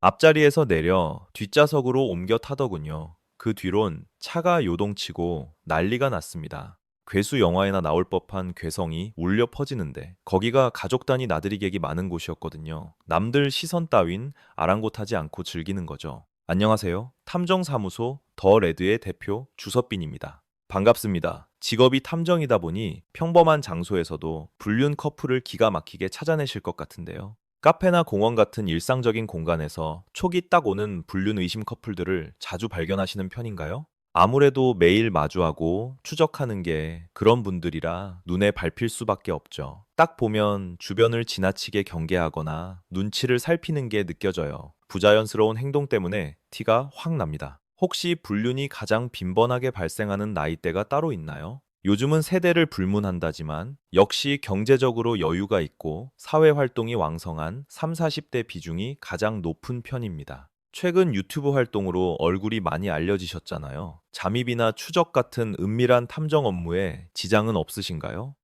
앞자리에서 내려 뒷좌석으로 옮겨 타더군요. 그 뒤론 차가 요동치고 난리가 났습니다. 괴수 영화에나 나올 법한 괴성이 울려 퍼지는데 거기가 가족 단위 나들이객이 많은 곳이었거든요. 남들 시선 따윈 아랑곳하지 않고 즐기는 거죠. 안녕하세요. 탐정사무소 더 레드의 대표 주석빈입니다. 반갑습니다. 직업이 탐정이다 보니 평범한 장소에서도 불륜 커플을 기가 막히게 찾아내실 것 같은데요. 카페나 공원 같은 일상적인 공간에서 촉이 딱 오는 불륜 의심 커플들을 자주 발견하시는 편인가요? 아무래도 매일 마주하고 추적하는 게 그런 분들이라 눈에 밟힐 수밖에 없죠. 딱 보면 주변을 지나치게 경계하거나 눈치를 살피는 게 느껴져요. 부자연스러운 행동 때문에 티가 확 납니다. 혹시 불륜이 가장 빈번하게 발생하는 나이대가 따로 있나요? 요즘은 세대를 불문한다지만 역시 경제적으로 여유가 있고 사회 활동이 왕성한 3, 40대 비중이 가장 높은 편입니다. 최근 유튜브 활동으로 얼굴이 많이 알려지셨잖아요. 잠입이나 추적 같은 은밀한 탐정 업무에 지장은 없으신가요?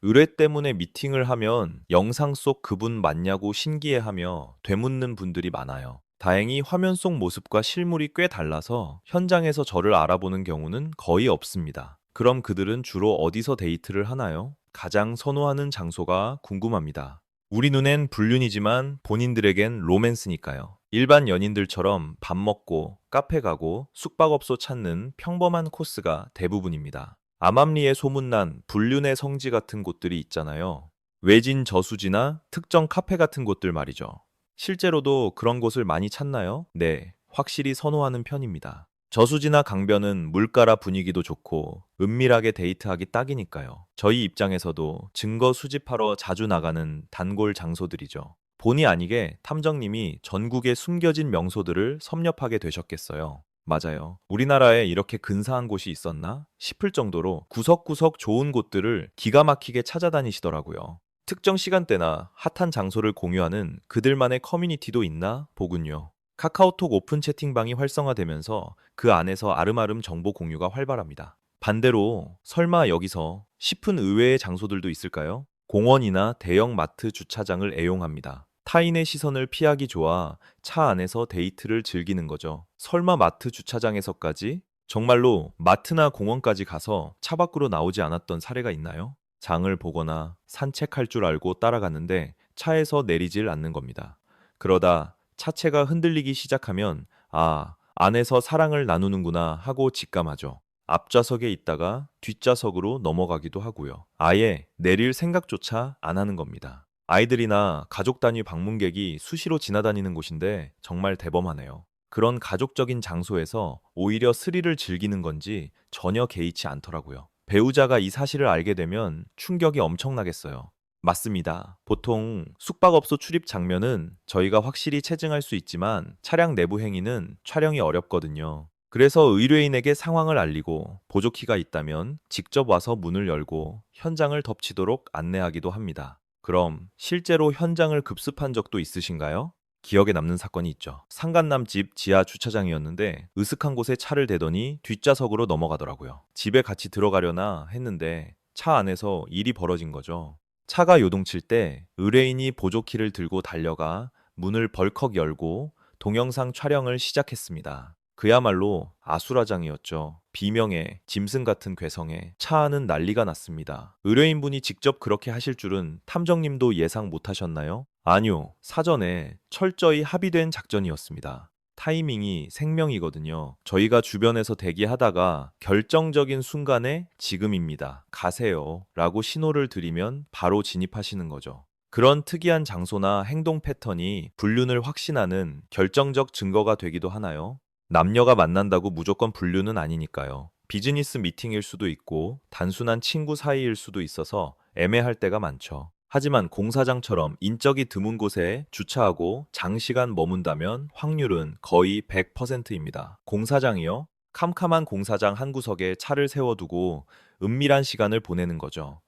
의뢰 때문에 미팅을 하면 영상 속 그분 맞냐고 신기해하며 되묻는 분들이 많아요. 다행히 화면 속 모습과 실물이 꽤 달라서 현장에서 저를 알아보는 경우는 거의 없습니다. 그럼 그들은 주로 어디서 데이트를 하나요? 가장 선호하는 장소가 궁금합니다. 우리 눈엔 불륜이지만 본인들에겐 로맨스니까요. 일반 연인들처럼 밥 먹고 카페 가고 숙박업소 찾는 평범한 코스가 대부분입니다. 암암리에 소문난 불륜의 성지 같은 곳들이 있잖아요. 외진 저수지나 특정 카페 같은 곳들 말이죠. 실제로도 그런 곳을 많이 찾나요? 네, 확실히 선호하는 편입니다. 저수지나 강변은 물가라 분위기도 좋고 은밀하게 데이트하기 딱이니까요. 저희 입장에서도 증거 수집하러 자주 나가는 단골 장소들이죠. 본의 아니게 탐정님이 전국의 숨겨진 명소들을 섭렵하게 되셨겠어요. 맞아요. 우리나라에 이렇게 근사한 곳이 있었나 싶을 정도로 구석구석 좋은 곳들을 기가 막히게 찾아다니시더라고요. 특정 시간대나 핫한 장소를 공유하는 그들만의 커뮤니티도 있나 보군요. 카카오톡 오픈 채팅방이 활성화되면서 그 안에서 아름아름 정보 공유가 활발합니다. 반대로 설마 여기서 싶은 의외의 장소들도 있을까요? 공원이나 대형 마트 주차장을 애용합니다. 타인의 시선을 피하기 좋아 차 안에서 데이트를 즐기는 거죠. 설마 마트 주차장에서까지? 정말로 마트나 공원까지 가서 차 밖으로 나오지 않았던 사례가 있나요? 장을 보거나 산책할 줄 알고 따라갔는데 차에서 내리질 않는 겁니다. 그러다 차체가 흔들리기 시작하면 아, 안에서 사랑을 나누는구나 하고 직감하죠. 앞좌석에 있다가 뒷좌석으로 넘어가기도 하고요. 아예 내릴 생각조차 안 하는 겁니다. 아이들이나 가족 단위 방문객이 수시로 지나다니는 곳인데 정말 대범하네요. 그런 가족적인 장소에서 오히려 스릴을 즐기는 건지 전혀 개의치 않더라고요. 배우자가 이 사실을 알게 되면 충격이 엄청나겠어요. 맞습니다. 보통 숙박업소 출입 장면은 저희가 확실히 체증할 수 있지만 차량 내부 행위는 촬영이 어렵거든요. 그래서 의뢰인에게 상황을 알리고 보조키가 있다면 직접 와서 문을 열고 현장을 덮치도록 안내하기도 합니다. 그럼 실제로 현장을 급습한 적도 있으신가요? 기억에 남는 사건이 있죠. 상간남 집 지하 주차장이었는데 으슥한 곳에 차를 대더니 뒷좌석으로 넘어가더라고요. 집에 같이 들어가려나 했는데 차 안에서 일이 벌어진 거죠. 차가 요동칠 때 의뢰인이 보조키를 들고 달려가 문을 벌컥 열고 동영상 촬영을 시작했습니다. 그야말로 아수라장이었죠. 비명에 짐승 같은 괴성에 차 안은 난리가 났습니다. 의뢰인분이 직접 그렇게 하실 줄은 탐정님도 예상 못 하셨나요? 아니요. 사전에 철저히 합의된 작전이었습니다. 타이밍이 생명이거든요. 저희가 주변에서 대기하다가 결정적인 순간에 지금입니다. 가세요. 라고 신호를 드리면 바로 진입하시는 거죠. 그런 특이한 장소나 행동 패턴이 불륜을 확신하는 결정적 증거가 되기도 하나요? 남녀가 만난다고 무조건 불륜은 아니니까요. 비즈니스 미팅일 수도 있고 단순한 친구 사이일 수도 있어서 애매할 때가 많죠. 하지만 공사장처럼 인적이 드문 곳에 주차하고 장시간 머문다면 확률은 거의 100%입니다. 공사장이요? 캄캄한 공사장 한 구석에 차를 세워두고 은밀한 시간을 보내는 거죠.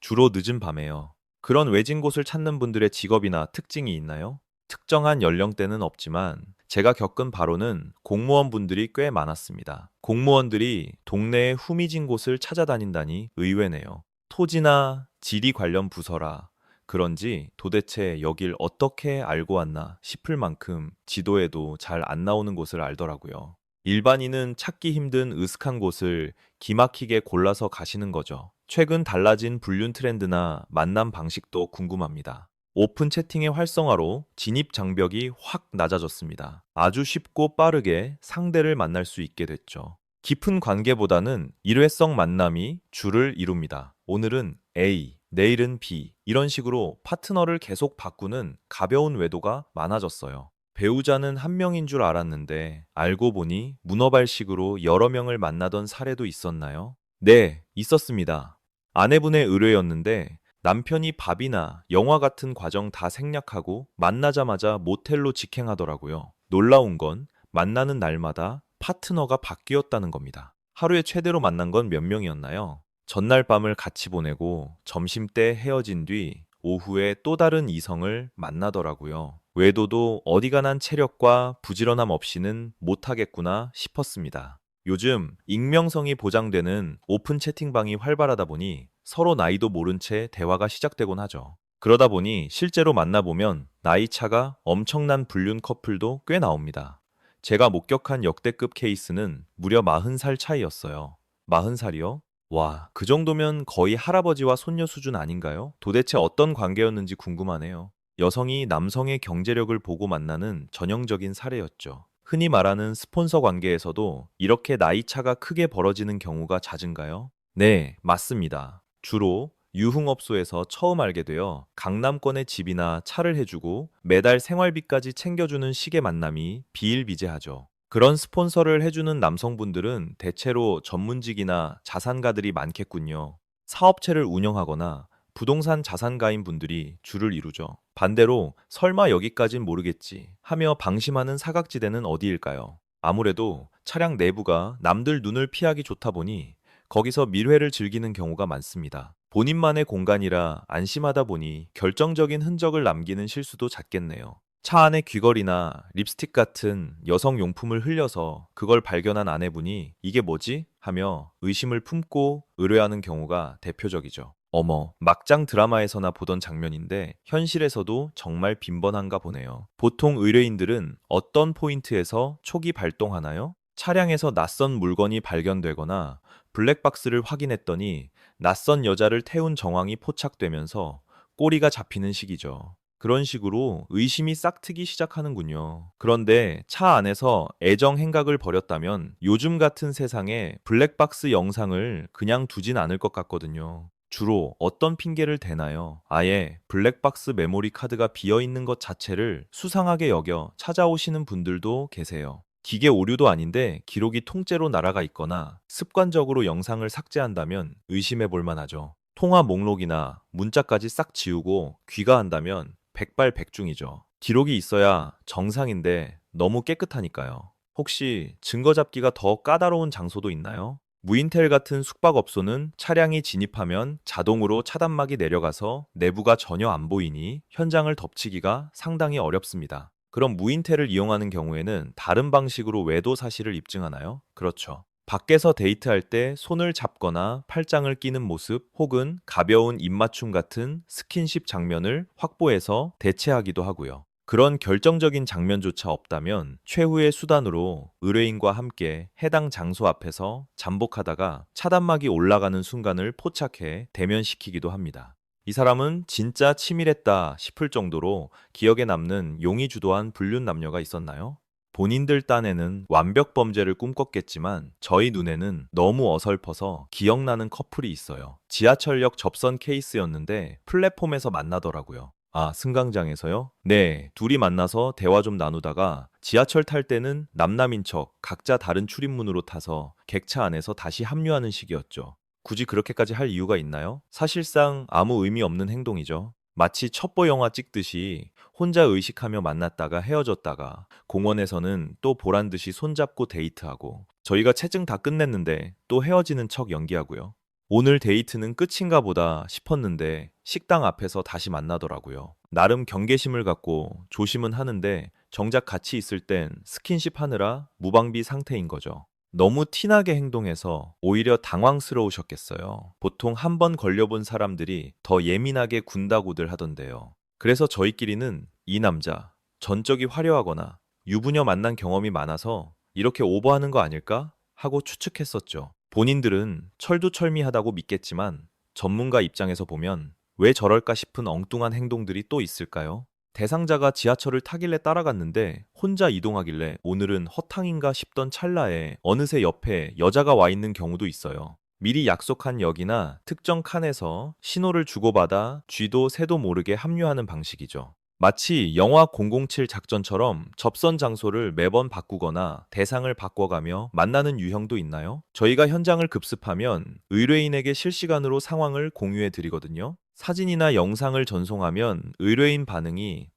주로 늦은 밤에요. 그런 외진 곳을 찾는 분들의 직업이나 특징이 있나요? 특정한 연령대는 없지만 제가 겪은 바로는 공무원분들이 꽤 많았습니다. 공무원들이 동네의 후미진 곳을 찾아다닌다니 의외네요. 토지나 지리 관련 부서라. 그런지 도대체 여길 어떻게 알고 왔나 싶을 만큼 지도에도 잘 안 나오는 곳을 알더라고요. 일반인은 찾기 힘든 으슥한 곳을 기막히게 골라서 가시는 거죠. 최근 달라진 불륜 트렌드나 만남 방식도 궁금합니다. 오픈 채팅의 활성화로 진입 장벽이 확 낮아졌습니다. 아주 쉽고 빠르게 상대를 만날 수 있게 됐죠. 깊은 관계보다는 일회성 만남이 주를 이룹니다. 오늘은 A, 내일은 B, 이런 식으로 파트너를 계속 바꾸는 가벼운 외도가 많아졌어요. 배우자는 한 명인 줄 알았는데 알고 보니 문어발식으로 여러 명을 만나던 사례도 있었나요? 네, 있었습니다. 아내분의 의뢰였는데 남편이 밥이나 영화 같은 과정 다 생략하고 만나자마자 모텔로 직행하더라고요. 놀라운 건 만나는 날마다 파트너가 바뀌었다는 겁니다. 하루에 최대로 만난 건 몇 명이었나요? 전날 밤을 같이 보내고 점심때 헤어진 뒤 오후에 또 다른 이성을 만나더라고요. 외도도 어디가난 체력과 부지런함 없이는 못하겠구나 싶었습니다. 요즘 익명성이 보장되는 오픈 채팅방이 활발하다 보니 서로 나이도 모른 채 대화가 시작되곤 하죠. 그러다 보니 실제로 만나보면 나이 차가 엄청난 불륜 커플도 꽤 나옵니다. 제가 목격한 역대급 케이스는 무려 40살 차이였어요. 40살이요? 와, 그 정도면 거의 할아버지와 손녀 수준 아닌가요? 도대체 어떤 관계였는지 궁금하네요. 여성이 남성의 경제력을 보고 만나는 전형적인 사례였죠. 흔히 말하는 스폰서 관계에서도 이렇게 나이 차가 크게 벌어지는 경우가 잦은가요? 네, 맞습니다. 주로 유흥업소에서 처음 알게 되어 강남권의 집이나 차를 해주고 매달 생활비까지 챙겨주는 식의 만남이 비일비재하죠. 그런 스폰서를 해주는 남성분들은 대체로 전문직이나 자산가들이 많겠군요. 사업체를 운영하거나 부동산 자산가인 분들이 주를 이루죠. 반대로 설마 여기까진 모르겠지 하며 방심하는 사각지대는 어디일까요? 아무래도 차량 내부가 남들 눈을 피하기 좋다 보니 거기서 밀회를 즐기는 경우가 많습니다. 본인만의 공간이라 안심하다 보니 결정적인 흔적을 남기는 실수도 잦겠네요. 차 안에 귀걸이나 립스틱 같은 여성 용품을 흘려서 그걸 발견한 아내분이 이게 뭐지? 하며 의심을 품고 의뢰하는 경우가 대표적이죠. 어머, 막장 드라마에서나 보던 장면인데 현실에서도 정말 빈번한가 보네요. 보통 의뢰인들은 어떤 포인트에서 촉이 발동하나요? 차량에서 낯선 물건이 발견되거나 블랙박스를 확인했더니 낯선 여자를 태운 정황이 포착되면서 꼬리가 잡히는 시기죠. 그런 식으로 의심이 싹트기 시작하는군요. 그런데 차 안에서 애정 행각을 벌였다면 요즘 같은 세상에 블랙박스 영상을 그냥 두진 않을 것 같거든요. 주로 어떤 핑계를 대나요? 아예 블랙박스 메모리 카드가 비어 있는 것 자체를 수상하게 여겨 찾아오시는 분들도 계세요. 기계 오류도 아닌데 기록이 통째로 날아가 있거나 습관적으로 영상을 삭제한다면 의심해 볼 만하죠. 통화 목록이나 문자까지 싹 지우고 귀가한다면 백발백중이죠. 기록이 있어야 정상인데 너무 깨끗하니까요. 혹시 증거 잡기가 더 까다로운 장소도 있나요? 무인텔 같은 숙박업소는 차량이 진입하면 자동으로 차단막이 내려가서 내부가 전혀 안 보이니 현장을 덮치기가 상당히 어렵습니다. 그럼 무인텔을 이용하는 경우에는 다른 방식으로 외도 사실을 입증하나요? 그렇죠. 밖에서 데이트할 때 손을 잡거나 팔짱을 끼는 모습 혹은 가벼운 입맞춤 같은 스킨십 장면을 확보해서 대체하기도 하고요. 그런 결정적인 장면조차 없다면 최후의 수단으로 의뢰인과 함께 해당 장소 앞에서 잠복하다가 차단막이 올라가는 순간을 포착해 대면시키기도 합니다. 이 사람은 진짜 치밀했다 싶을 정도로 기억에 남는 용의 주도한 불륜 남녀가 있었나요? 본인들 딴에는 완벽 범죄를 꿈꿨겠지만 저희 눈에는 너무 어설퍼서 기억나는 커플이 있어요. 지하철역 접선 케이스였는데 플랫폼에서 만나더라고요. 아, 승강장에서요? 네, 둘이 만나서 대화 좀 나누다가 지하철 탈 때는 남남인 척 각자 다른 출입문으로 타서 객차 안에서 다시 합류하는 식이었죠. 굳이 그렇게까지 할 이유가 있나요? 사실상 아무 의미 없는 행동이죠. 마치 첩보 영화 찍듯이 혼자 의식하며 만났다가 헤어졌다가 공원에서는 또 보란 듯이 손잡고 데이트하고 저희가 체증 다 끝냈는데 또 헤어지는 척 연기하고요. 오늘 데이트는 끝인가 보다 싶었는데 식당 앞에서 다시 만나더라고요. 나름 경계심을 갖고 조심은 하는데 정작 같이 있을 땐 스킨십 하느라 무방비 상태인 거죠. 너무 티나게 행동해서 오히려 당황스러우셨겠어요. 보통 한 번 걸려본 사람들이 더 예민하게 군다고들 하던데요. 그래서 저희끼리는 이 남자 전적이 화려하거나 유부녀 만난 경험이 많아서 이렇게 오버하는 거 아닐까 하고 추측했었죠. 본인들은 철두철미하다고 믿겠지만 전문가 입장에서 보면 왜 저럴까 싶은 엉뚱한 행동들이 또 있을까요? 대상자가 지하철을 타길래 따라갔는데 혼자 이동하길래 오늘은 허탕인가 싶던 찰나에 어느새 옆에 여자가 와 있는 경우도 있어요. 미리 약속한 역이나 특정 칸에서 신호를 주고받아 쥐도 새도 모르게 합류하는 방식이죠. 마치 영화 007 작전처럼 접선 장소를 매번 바꾸거나 대상을 바꿔가며 만나는 유형도 있나요? 저희가 현장을 급습하면 의뢰인에게 실시간으로 상황을 공유해 드리거든요. 사진이나 영상을 전송하면 의뢰인 반응이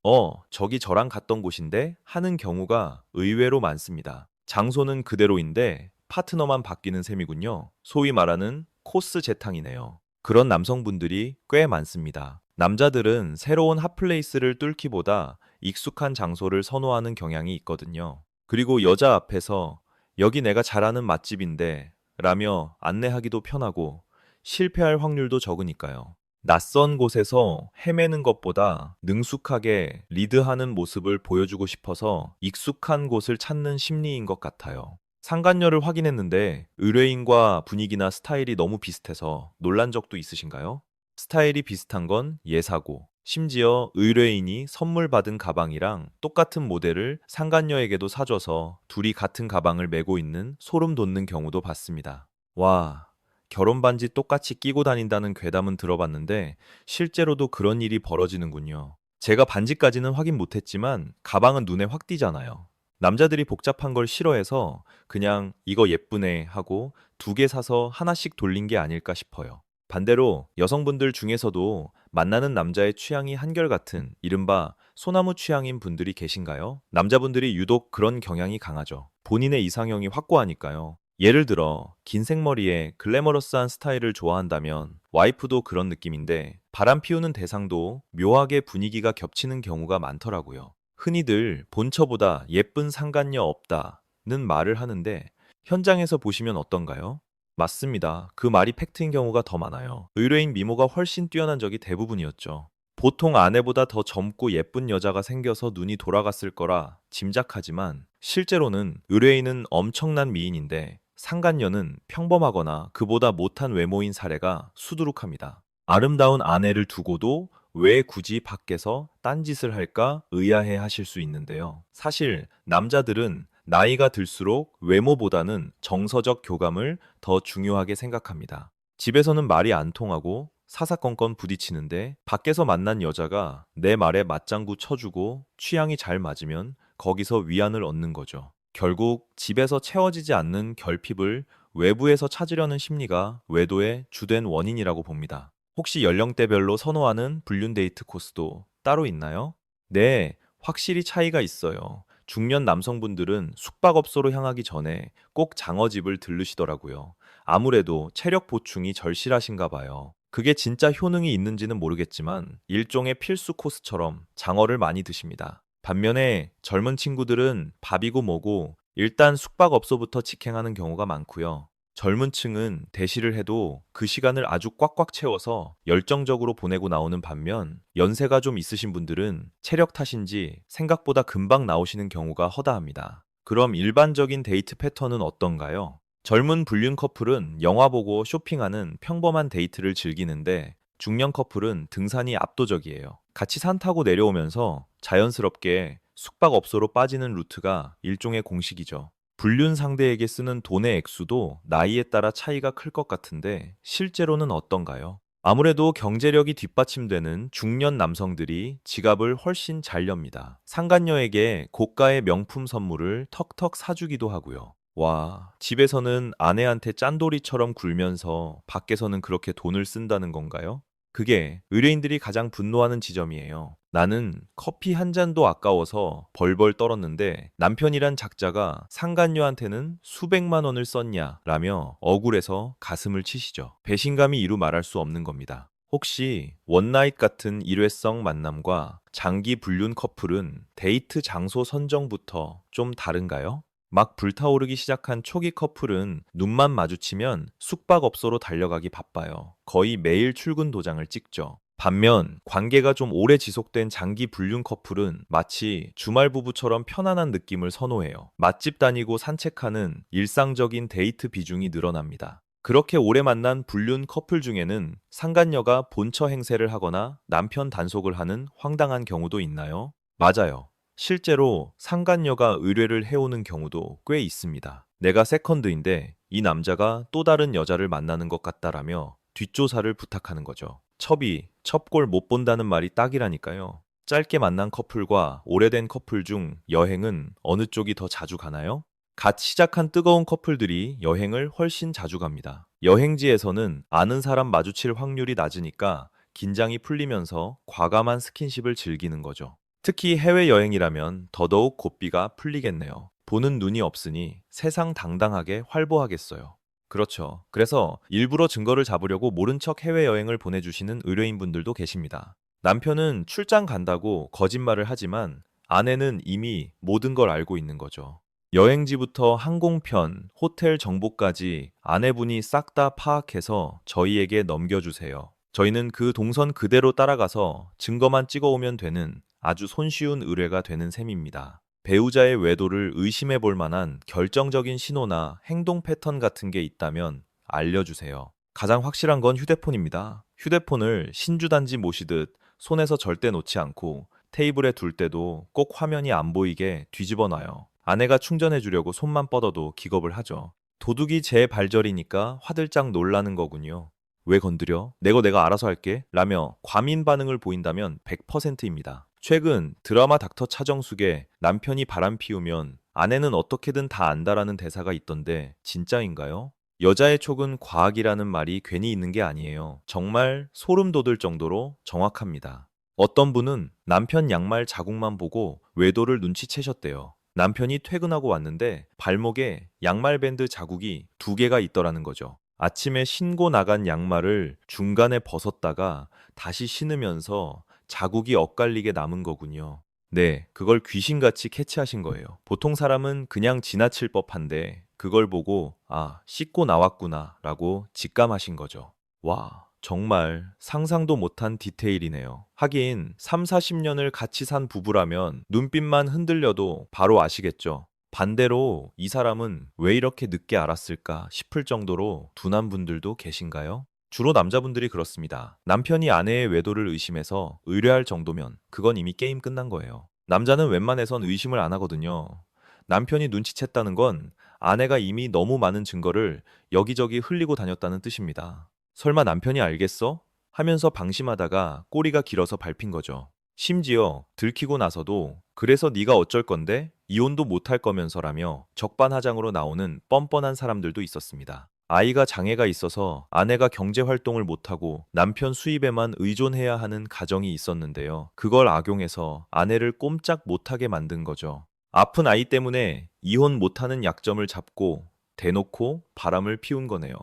저기 저랑 갔던 곳인데 하는 경우가 의외로 많습니다. 장소는 그대로인데 파트너만 바뀌는 셈이군요. 소위 말하는 코스 재탕이네요. 그런 남성분들이 꽤 많습니다. 남자들은 새로운 핫플레이스를 뚫기보다 익숙한 장소를 선호하는 경향이 있거든요. 그리고 여자 앞에서 여기 내가 잘 아는 맛집인데 라며 안내하기도 편하고 실패할 확률도 적으니까요. 낯선 곳에서 헤매는 것보다 능숙하게 리드하는 모습을 보여주고 싶어서 익숙한 곳을 찾는 심리인 것 같아요. 상간녀를 확인했는데 의뢰인과 분위기나 스타일이 너무 비슷해서 놀란 적도 있으신가요? 스타일이 비슷한 건 예사고, 심지어 의뢰인이 선물 받은 가방이랑 똑같은 모델을 상간녀에게도 사줘서 둘이 같은 가방을 메고 있는 소름 돋는 경우도 봤습니다. 와, 결혼 반지 똑같이 끼고 다닌다는 괴담은 들어봤는데 실제로도 그런 일이 벌어지는군요. 제가 반지까지는 확인 못했지만 가방은 눈에 확 띄잖아요. 남자들이 복잡한 걸 싫어해서 그냥 이거 예쁘네 하고 두 개 사서 하나씩 돌린 게 아닐까 싶어요. 반대로 여성분들 중에서도 만나는 남자의 취향이 한결같은 이른바 소나무 취향인 분들이 계신가요? 남자분들이 유독 그런 경향이 강하죠. 본인의 이상형이 확고하니까요. 예를 들어 긴 생머리에 글래머러스한 스타일을 좋아한다면 와이프도 그런 느낌인데 바람 피우는 대상도 묘하게 분위기가 겹치는 경우가 많더라고요. 흔히들 본처보다 예쁜 상간녀 없다는 말을 하는데 현장에서 보시면 어떤가요? 맞습니다. 그 말이 팩트인 경우가 더 많아요. 의뢰인 미모가 훨씬 뛰어난 적이 대부분이었죠. 보통 아내보다 더 젊고 예쁜 여자가 생겨서 눈이 돌아갔을 거라 짐작하지만 실제로는 의뢰인은 엄청난 미인인데 상간녀는 평범하거나 그보다 못한 외모인 사례가 수두룩합니다. 아름다운 아내를 두고도 왜 굳이 밖에서 딴짓을 할까 의아해 하실 수 있는데요. 사실 남자들은 나이가 들수록 외모보다는 정서적 교감을 더 중요하게 생각합니다. 집에서는 말이 안 통하고 사사건건 부딪히는데 밖에서 만난 여자가 내 말에 맞장구 쳐주고 취향이 잘 맞으면 거기서 위안을 얻는 거죠. 결국 집에서 채워지지 않는 결핍을 외부에서 찾으려는 심리가 외도의 주된 원인이라고 봅니다. 혹시 연령대별로 선호하는 불륜 데이트 코스도 따로 있나요? 네, 확실히 차이가 있어요. 중년 남성분들은 숙박업소로 향하기 전에 꼭 장어집을 들르시더라고요. 아무래도 체력 보충이 절실하신가 봐요. 그게 진짜 효능이 있는지는 모르겠지만 일종의 필수 코스처럼 장어를 많이 드십니다. 반면에 젊은 친구들은 밥이고 뭐고 일단 숙박업소부터 직행하는 경우가 많고요. 젊은 층은 대시를 해도 그 시간을 아주 꽉꽉 채워서 열정적으로 보내고 나오는 반면 연세가 좀 있으신 분들은 체력 탓인지 생각보다 금방 나오시는 경우가 허다합니다. 그럼 일반적인 데이트 패턴은 어떤가요? 젊은 불륜 커플은 영화 보고 쇼핑하는 평범한 데이트를 즐기는데 중년 커플은 등산이 압도적이에요. 같이 산 타고 내려오면서 자연스럽게 숙박업소로 빠지는 루트가 일종의 공식이죠. 불륜 상대에게 쓰는 돈의 액수도 나이에 따라 차이가 클 것 같은데 실제로는 어떤가요? 아무래도 경제력이 뒷받침되는 중년 남성들이 지갑을 훨씬 잘 엽니다. 상간녀에게 고가의 명품 선물을 턱턱 사주기도 하고요. 와, 집에서는 아내한테 짠돌이처럼 굴면서 밖에서는 그렇게 돈을 쓴다는 건가요? 그게 의뢰인들이 가장 분노하는 지점이에요. 나는 커피 한 잔도 아까워서 벌벌 떨었는데 남편이란 작자가 상간녀한테는 수백만 원을 썼냐 라며 억울해서 가슴을 치시죠. 배신감이 이루 말할 수 없는 겁니다. 혹시 원나잇 같은 일회성 만남과 장기 불륜 커플은 데이트 장소 선정부터 좀 다른가요? 막 불타오르기 시작한 초기 커플은 눈만 마주치면 숙박업소로 달려가기 바빠요. 거의 매일 출근 도장을 찍죠. 반면 관계가 좀 오래 지속된 장기 불륜 커플은 마치 주말 부부처럼 편안한 느낌을 선호해요. 맛집 다니고 산책하는 일상적인 데이트 비중이 늘어납니다. 그렇게 오래 만난 불륜 커플 중에는 상간녀가 본처 행세를 하거나 남편 단속을 하는 황당한 경우도 있나요? 맞아요. 실제로 상간녀가 의뢰를 해오는 경우도 꽤 있습니다. 내가 세컨드인데 이 남자가 또 다른 여자를 만나는 것 같다라며 뒷조사를 부탁하는 거죠. 첩이 첩골 못 본다는 말이 딱이라니까요. 짧게 만난 커플과 오래된 커플 중 여행은 어느 쪽이 더 자주 가나요? 갓 시작한 뜨거운 커플들이 여행을 훨씬 자주 갑니다. 여행지에서는 아는 사람 마주칠 확률이 낮으니까 긴장이 풀리면서 과감한 스킨십을 즐기는 거죠. 특히 해외여행이라면 더더욱 고삐가 풀리겠네요. 보는 눈이 없으니 세상 당당하게 활보하겠어요. 그렇죠. 그래서 일부러 증거를 잡으려고 모른 척 해외여행을 보내주시는 의뢰인분들도 계십니다. 남편은 출장 간다고 거짓말을 하지만 아내는 이미 모든 걸 알고 있는 거죠. 여행지부터 항공편, 호텔 정보까지 아내분이 싹 다 파악해서 저희에게 넘겨주세요. 저희는 그 동선 그대로 따라가서 증거만 찍어오면 되는 아주 손쉬운 의뢰가 되는 셈입니다. 배우자의 외도를 의심해 볼 만한 결정적인 신호나 행동 패턴 같은 게 있다면 알려주세요. 가장 확실한 건 휴대폰입니다. 휴대폰을 신주단지 모시듯 손에서 절대 놓지 않고 테이블에 둘 때도 꼭 화면이 안 보이게 뒤집어 놔요. 아내가 충전해 주려고 손만 뻗어도 기겁을 하죠. 도둑이 제 발절이니까 화들짝 놀라는 거군요. 왜 건드려? 내가 알아서 할게. 라며 과민 반응을 보인다면 100%입니다. 최근 드라마 닥터 차정숙의 남편이 바람 피우면 아내는 어떻게든 다 안다라는 대사가 있던데 진짜인가요? 여자의 촉은 과학이라는 말이 괜히 있는 게 아니에요. 정말 소름 돋을 정도로 정확합니다. 어떤 분은 남편 양말 자국만 보고 외도를 눈치채셨대요. 남편이 퇴근하고 왔는데 발목에 양말 밴드 자국이 2개가 있더라는 거죠. 아침에 신고 나간 양말을 중간에 벗었다가 다시 신으면서 자국이 엇갈리게 남은 거군요. 네, 그걸 귀신같이 캐치하신 거예요. 보통 사람은 그냥 지나칠 법한데 그걸 보고 아, 씻고 나왔구나 라고 직감하신 거죠. 와, 정말 상상도 못한 디테일이네요. 하긴 3, 40년을 같이 산 부부라면 눈빛만 흔들려도 바로 아시겠죠. 반대로 이 사람은 왜 이렇게 늦게 알았을까 싶을 정도로 둔한 분들도 계신가요? 주로 남자분들이 그렇습니다. 남편이 아내의 외도를 의심해서 의뢰할 정도면 그건 이미 게임 끝난 거예요. 남자는 웬만해선 의심을 안 하거든요. 남편이 눈치챘다는 건 아내가 이미 너무 많은 증거를 여기저기 흘리고 다녔다는 뜻입니다. 설마 남편이 알겠어? 하면서 방심하다가 꼬리가 길어서 밟힌 거죠. 심지어 들키고 나서도 그래서 네가 어쩔 건데? 이혼도 못할 거면서라며 적반하장으로 나오는 뻔뻔한 사람들도 있었습니다. 아이가 장애가 있어서 아내가 경제 활동을 못하고 남편 수입에만 의존해야 하는 가정이 있었는데요. 그걸 악용해서 아내를 꼼짝 못하게 만든 거죠. 아픈 아이 때문에 이혼 못하는 약점을 잡고 대놓고 바람을 피운 거네요.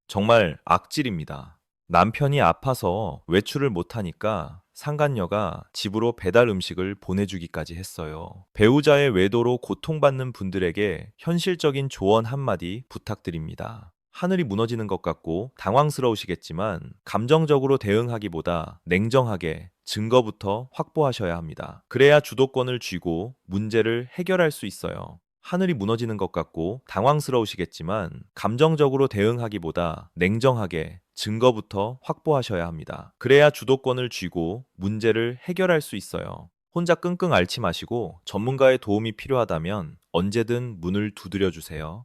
정말 악질입니다. 남편이 아파서 외출을 못하니까 상간녀가 집으로 배달 음식을 보내주기까지 했어요. 배우자의 외도로 고통받는 분들에게 현실적인 조언 한마디 부탁드립니다. 하늘이 무너지는 것 같고 당황스러우시겠지만 감정적으로 대응하기보다 냉정하게 증거부터 확보하셔야 합니다. 그래야 주도권을 쥐고 문제를 해결할 수 있어요. 하늘이 무너지는 것 같고 당황스러우시겠지만 감정적으로 대응하기보다 냉정하게 증거부터 확보하셔야 합니다. 그래야 주도권을 쥐고 문제를 해결할 수 있어요. 혼자 끙끙 앓지 마시고 전문가의 도움이 필요하다면 언제든 문을 두드려 주세요.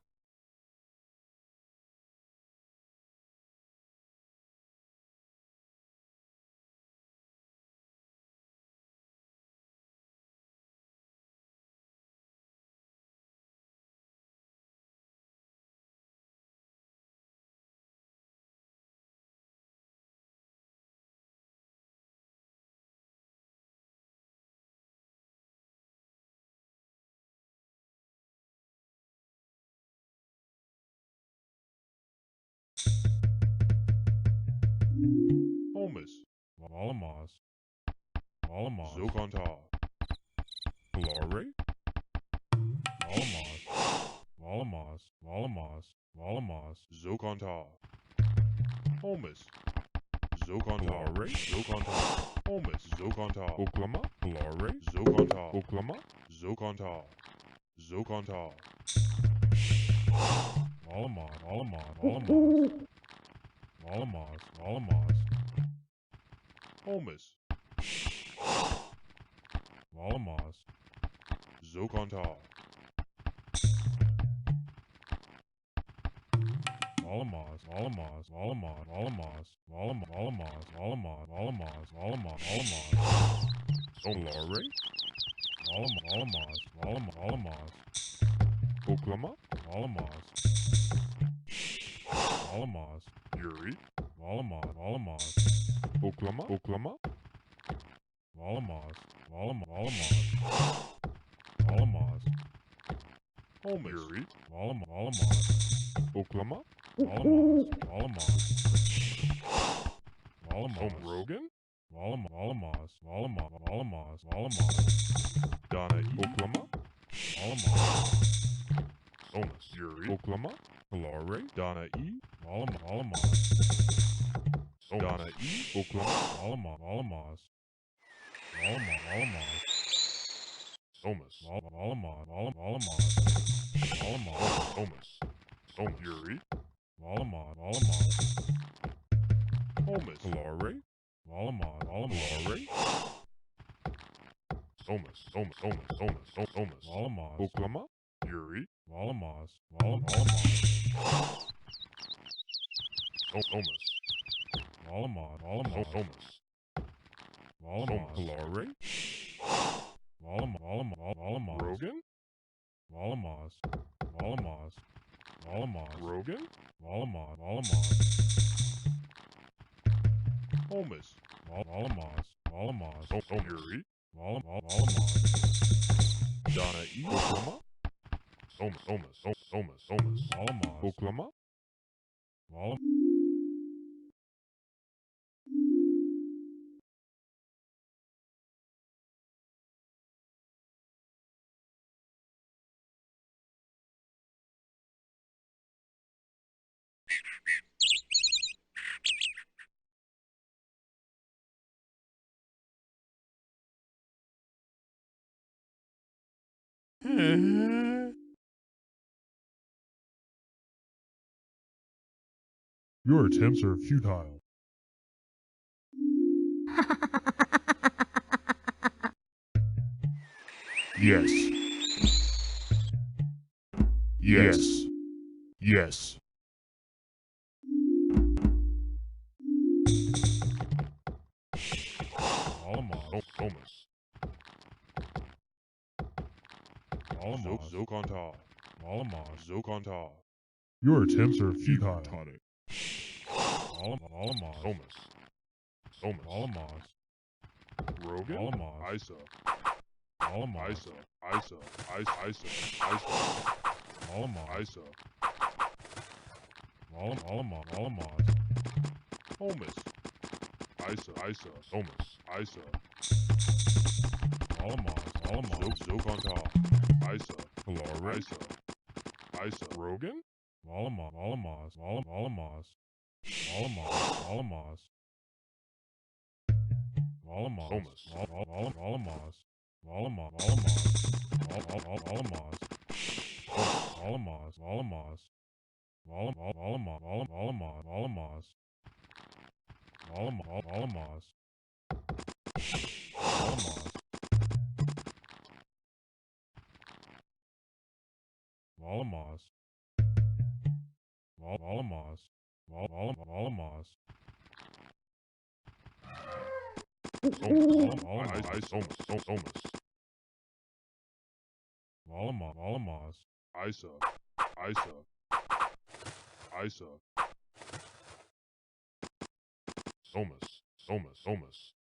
Holmes, Malamas, Malamas, Zokantar, Valare, Malamas. Wallamas, Wallamas, Wallamas, Zokontal, Holmes, Zokontal, Glory. Zokontal, Holmes, Zokontal, Oklahoma. Glory. Zokontal, Oklahoma. Zokontal, Zokontal, Wallamas, Wallamas, Wallamas, Wallamas, Wallamas, Holmes, Wallamas, Zokontal, Wallamas, Wallamas, Wallamas, Wallamas, Wallamas, Wallamas, Wallamas, Wallamas, Wallamas, Wallamas, Glory. Wallamas, Wallamas, Wallamas, Oklahoma. Wallamas, Wallamas, Yuri. Wallamas, Wallamas, Oklahoma. Oklahoma. Wallamas, Wallamas, Wallamas, Holmes. Yuri. Wallamas, Oklahoma. Wallamas, Wallamas, Rogan. Wallamas, Wallamas, Donna E. Oklahoma. Wallamas, Holmes. Yuri. Oklahoma. Glory. Donna E. Wallamas, Donna E. Oklahoma. Wallamas, Holmes. Wallamas, Holmes. Holmes. Yuri. Wallamas, Holmes. Glory. Glory. Holmes. Holmes. Wallamas, Oklahoma. Yuri. Wallamas, Holmes. Wallamas, Holmes. Glory. Wallamas, Rogan. Wallamas, Rogan. Wallamas, Holmes. Wallamas, Yuri. Wallamas, Donna E. Oklahoma. Holmes. Wallamas, Oklahoma. Your attempts are futile. Yes. Yes. Yes. Wallamas, Holmes. Wallamas, Zokontal. Wallamas, Zokontal. your attempts are futile. Tonic. Wallamas, Holmes. Wallamas, Rogan. Wallamas, Isa. Wallamas, Isa. Wallamas, Isa. Wallamas, Holmes. Isa. Holmes. Isa. Wallamas, Zokontal. Isa. Glory. Isa. Rogan. Wallamas, Wallamas, Holmes. Isa. Holmes.